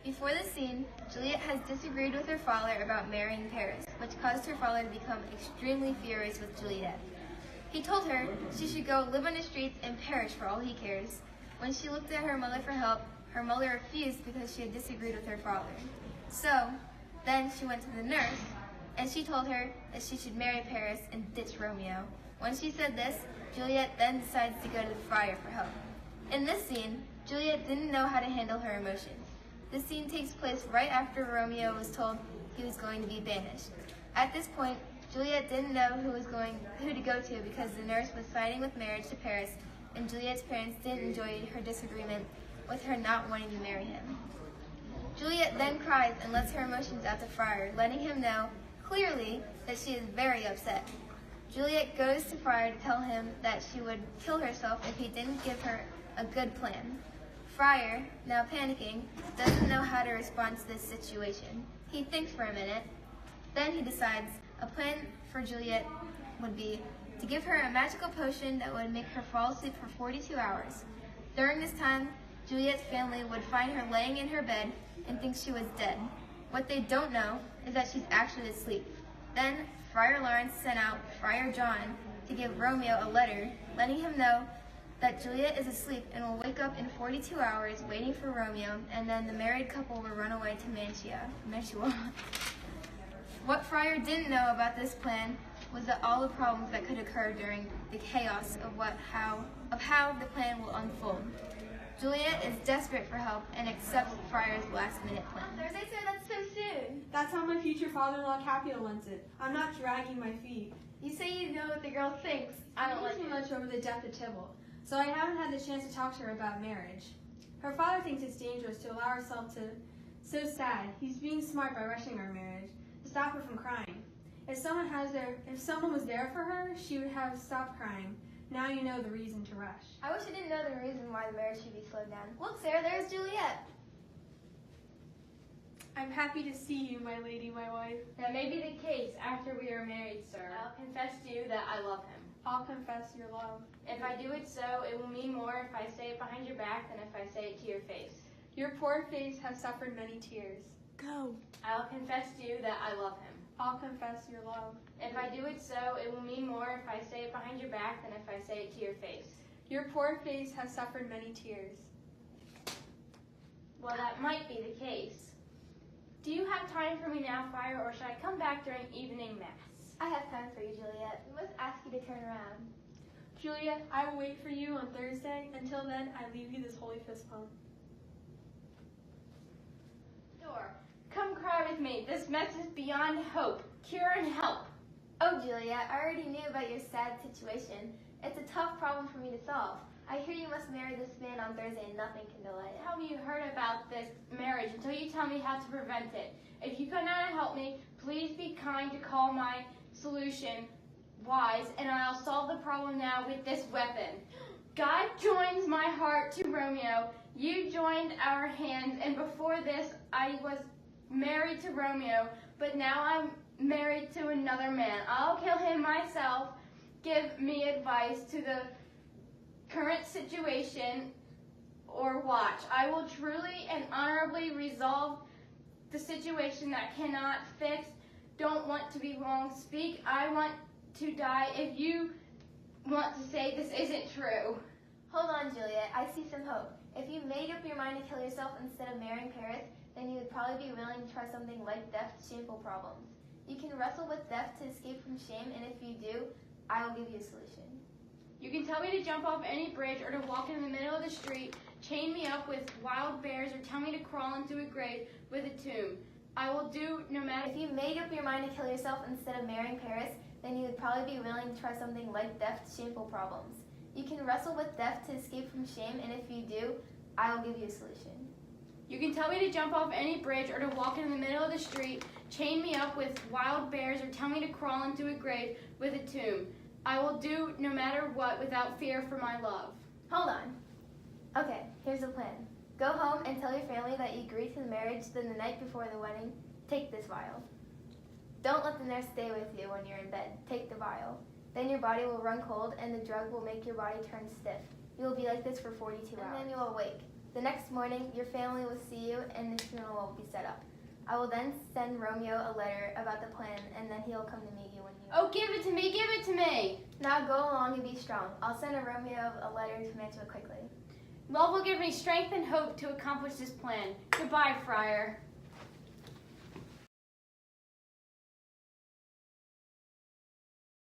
Before the scene, Juliet has disagreed with her father about marrying Paris, which caused her father to become extremely furious with Juliet. He told her she should go live on the streets and perish for all he cares. When she looked at her mother for help, her mother refused because she had disagreed with her father. So, then she went to the nurse, and she told her that she should marry Paris and ditch Romeo. When she said this, Juliet then decides to go to the friar for help. In this scene, Juliet didn't know how to handle her emotions. The scene takes place right after Romeo was told he was going to be banished. At this point, Juliet didn't know who to go to because the nurse was siding with marriage to Paris, and Juliet's parents didn't enjoy her disagreement with her not wanting to marry him. Juliet then cries and lets her emotions out to Friar, letting him know clearly that she is very upset. Juliet goes to Friar to tell him that she would kill herself if he didn't give her a good plan. Friar, now panicking, doesn't know how to respond to this situation. He thinks for a minute, then he decides a plan for Juliet would be to give her a magical potion that would make her fall asleep for 42 hours. During this time, Juliet's family would find her laying in her bed and think she was dead. What they don't know is that she's actually asleep. Then, Friar Lawrence sent out Friar John to give Romeo a letter, letting him know that Juliet is asleep and will wake up in 42 hours waiting for Romeo, and then the married couple will run away to Mantua. What Friar didn't know about this plan was that all the problems that could occur during the chaos of how the plan will unfold. Juliet is desperate for help and accepts Friar's last-minute plan. Thursday, sir, that's so soon. That's how my future father-in-law Capio wants it. I'm not dragging my feet. You say you know what the girl thinks. I don't like too much over the death of Tybalt, so I haven't had the chance to talk to her about marriage. Her father thinks it's dangerous to allow herself to. So sad. He's being smart by rushing our marriage to stop her from crying. If someone was there for her, she would have stopped crying. Now you know the reason to rush. I wish I didn't know the reason why the marriage should be slowed down. Look, Sarah, there's Juliet. I'm happy to see you, my lady, my wife. That may be the case after we are married, sir. I'll confess to you that I love him. I'll confess your love. If I do it so, it will mean more if I say it behind your back than if I say it to your face. Your poor face has suffered many tears. Go. I'll confess to you that I love him. I'll confess your love. If I do it so, it will mean more if I say it behind your back than if I say it to your face. Your poor face has suffered many tears. Well, that might be the case. Do you have time for me now, Friar, or should I come back during evening mass? I have time for you, Juliet. We must ask you to turn around. Juliet, I will wait for you on Thursday. Until then, I leave you this holy fist pump. Door, come cry with me. This mess is beyond hope, cure, and help. Oh, Juliet, I already knew about your sad situation. It's a tough problem for me to solve. I hear you must marry this man on Thursday and nothing can delay it. How have you heard about this marriage until you tell me how to prevent it? If you cannot help me, please be kind to call my solution wise, and I'll solve the problem now with this weapon. God joins my heart to Romeo. You joined our hands, and before this, I was married to Romeo, but now I'm married to another man. I'll kill him myself. Give me advice to the current situation, or watch. I will truly and honorably resolve the situation that cannot fix. Don't want to be wrong. Speak. I want to die. If you want to say this isn't true. Hold on, Juliet. I see some hope. If you made up your mind to kill yourself instead of marrying Paris, then you would probably be willing to try something like death to shameful problems. You can wrestle with death to escape from shame, and if you do, I will give you a solution. You can tell me to jump off any bridge or to walk in the middle of the street, chain me up with wild bears, or tell me to crawl into a grave with a tomb. I will do no matter. If you made up your mind to kill yourself instead of marrying Paris, then you would probably be willing to try something like death to shameful problems. You can wrestle with death to escape from shame, and if you do, I will give you a solution. You can tell me to jump off any bridge or to walk in the middle of the street, chain me up with wild bears, or tell me to crawl into a grave with a tomb. I will do no matter what without fear for my love. Hold on. Okay, here's the plan. Go home and tell your family that you agreed to the marriage, then the night before the wedding, take this vial. Don't let the nurse stay with you when you're in bed. Take the vial. Then your body will run cold and the drug will make your body turn stiff. You will be like this for 42 hours. And then you will awake. The next morning, your family will see you and the funeral will be set up. I will then send Romeo a letter about the plan, and then he'll come to meet you when you... Oh, give it to me, give it to me! Now go along and be strong. I'll send a Romeo a letter to answer quickly. Love will give me strength and hope to accomplish this plan. Goodbye, Friar.